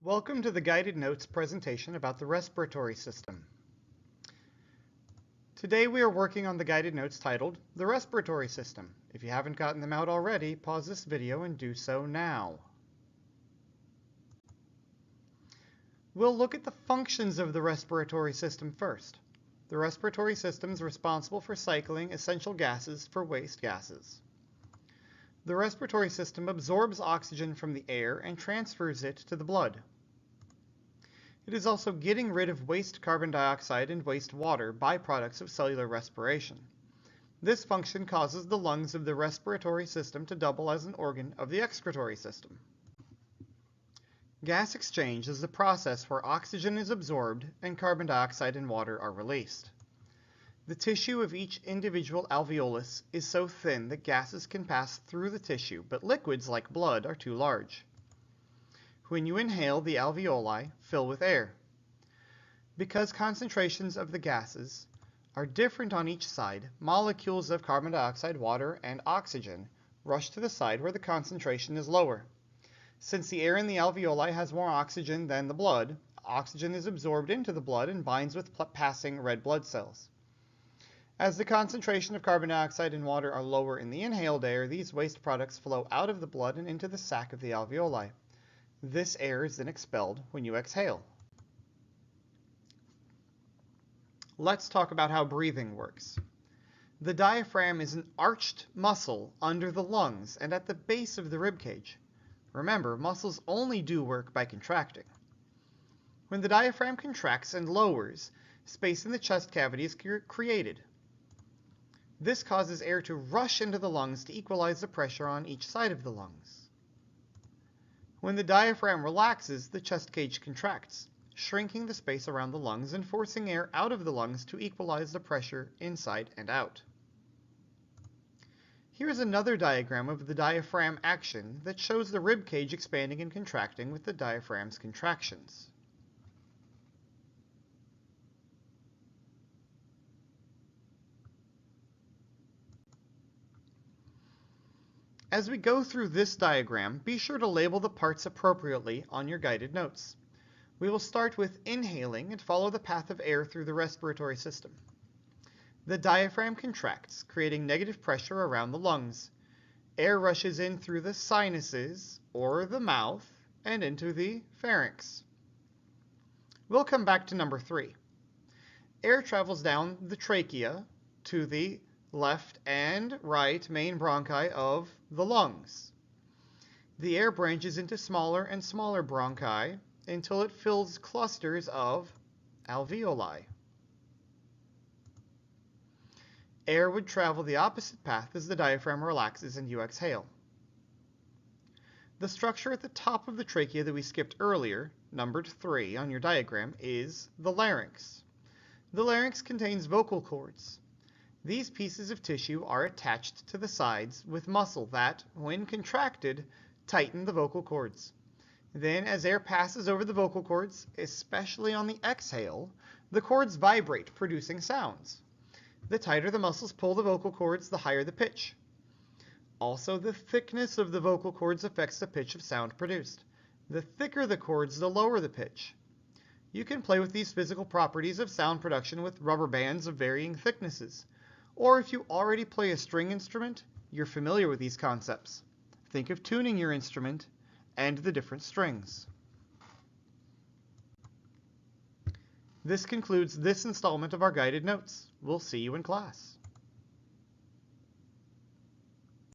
Welcome to the guided notes presentation about the respiratory system. Today we are working on the guided notes titled The Respiratory System. If you haven't gotten them out already, pause this video and do so now. We'll look at the functions of the respiratory system first. The respiratory system is responsible for cycling essential gases for waste gases. The respiratory system absorbs oxygen from the air and transfers it to the blood. It is also getting rid of waste carbon dioxide and waste water, byproducts of cellular respiration. This function causes the lungs of the respiratory system to double as an organ of the excretory system. Gas exchange is the process where oxygen is absorbed and carbon dioxide and water are released. The tissue of each individual alveolus is so thin that gases can pass through the tissue, but liquids like blood are too large. When you inhale, the alveoli fill with air. Because concentrations of the gases are different on each side, molecules of carbon dioxide, water, and oxygen rush to the side where the concentration is lower. Since the air in the alveoli has more oxygen than the blood, oxygen is absorbed into the blood and binds with passing red blood cells. As the concentration of carbon dioxide and water are lower in the inhaled air, these waste products flow out of the blood and into the sac of the alveoli. This air is then expelled when you exhale. Let's talk about how breathing works. The diaphragm is an arched muscle under the lungs and at the base of the rib cage. Remember, muscles only do work by contracting. When the diaphragm contracts and lowers, space in the chest cavity is created. This causes air to rush into the lungs to equalize the pressure on each side of the lungs. When the diaphragm relaxes, the chest cage contracts, shrinking the space around the lungs and forcing air out of the lungs to equalize the pressure inside and out. Here is another diagram of the diaphragm action that shows the rib cage expanding and contracting with the diaphragm's contractions. As we go through this diagram, be sure to label the parts appropriately on your guided notes. We will start with inhaling and follow the path of air through the respiratory system. The diaphragm contracts, creating negative pressure around the lungs. Air rushes in through the sinuses, or the mouth, and into the pharynx. We'll come back to number 3. Air travels down the trachea to the left and right main bronchi of the lungs. The air branches into smaller and smaller bronchi until it fills clusters of alveoli. Air would travel the opposite path as the diaphragm relaxes and you exhale. The structure at the top of the trachea that we skipped earlier, numbered 3 on your diagram, is the larynx. The larynx contains vocal cords. These pieces of tissue are attached to the sides with muscle that, when contracted, tighten the vocal cords. Then, as air passes over the vocal cords, especially on the exhale, the cords vibrate, producing sounds. The tighter the muscles pull the vocal cords, the higher the pitch. Also, the thickness of the vocal cords affects the pitch of sound produced. The thicker the cords, the lower the pitch. You can play with these physical properties of sound production with rubber bands of varying thicknesses. Or if you already play a string instrument, you're familiar with these concepts. Think of tuning your instrument and the different strings. This concludes this installment of our guided notes. We'll see you in class.